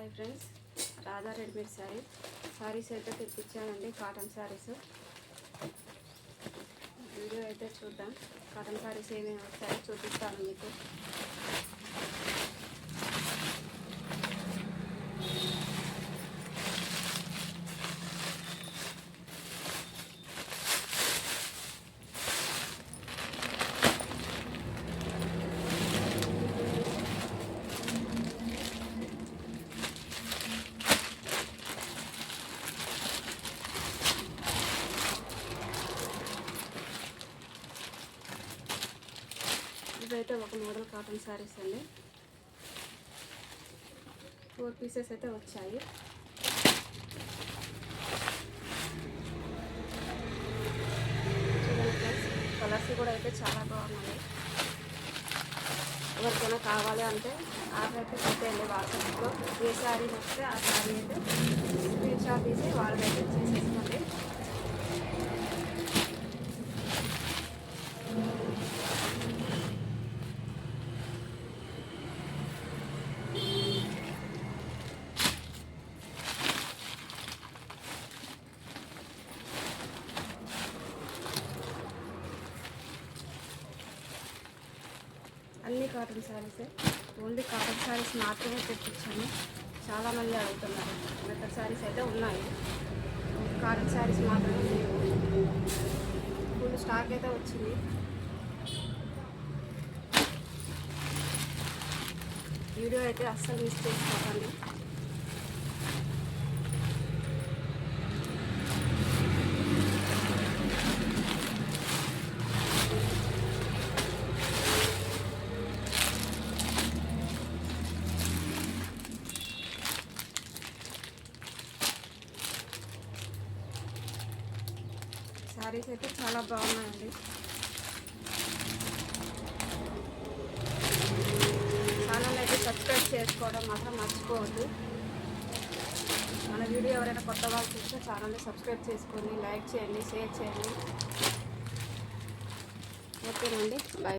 Hi friends, Radha readymade saris అయితే తెప్పించానండి. Cotton saris video అయితే చూద్దాం. కాటన్ శారీస్ ఏమేమి వస్తాయో చూపిస్తాను మీకు. ఇవైతే ఒక మోడల్ కాటన్ శారీస్ అండి. 4 పీసెస్ అయితే వచ్చాయి. చూడండి ఫ్రెండ్స్, కలర్స్ కూడా అయితే చాలా బాగున్నాయి. ఎవరికైనా కావాలి అంటే ఆర్డర్ అయితే పెట్టండి. వాట్సాప్లో ఏ శారీ వస్తే ఆ శారీ అయితే స్క్రీన్ షాట్ తీసి వాళ్ళకి అయితే చేసేసుకోండి. అన్ని కాటన్ శారీసే, ఓన్లీ కాటన్ శారీస్ మాత్రమే తెప్పించాను. చాలామంది అడుగుతున్నారు. మెటల్ శారీస్ అయితే ఉన్నాయి, కాటన్ శారీస్ మాత్రమే లేవు. ఫుల్ స్టాక్ అయితే వచ్చింది. వీడియో అయితే అస్సలు మిస్ చేసుకోకండి. శారీస్ అయితే చాలా బాగున్నాయండి. ఛానల్ అయితే సబ్స్క్రైబ్ చేసుకోవడం మాత్రం మర్చిపోవద్దు. మన వీడియో ఎవరైనా కొత్త వాళ్ళు చూస్తే ఛానల్ని సబ్స్క్రైబ్ చేసుకోండి, లైక్ చేయండి, షేర్ చేయండి. ఓకేనండి, బాయ్.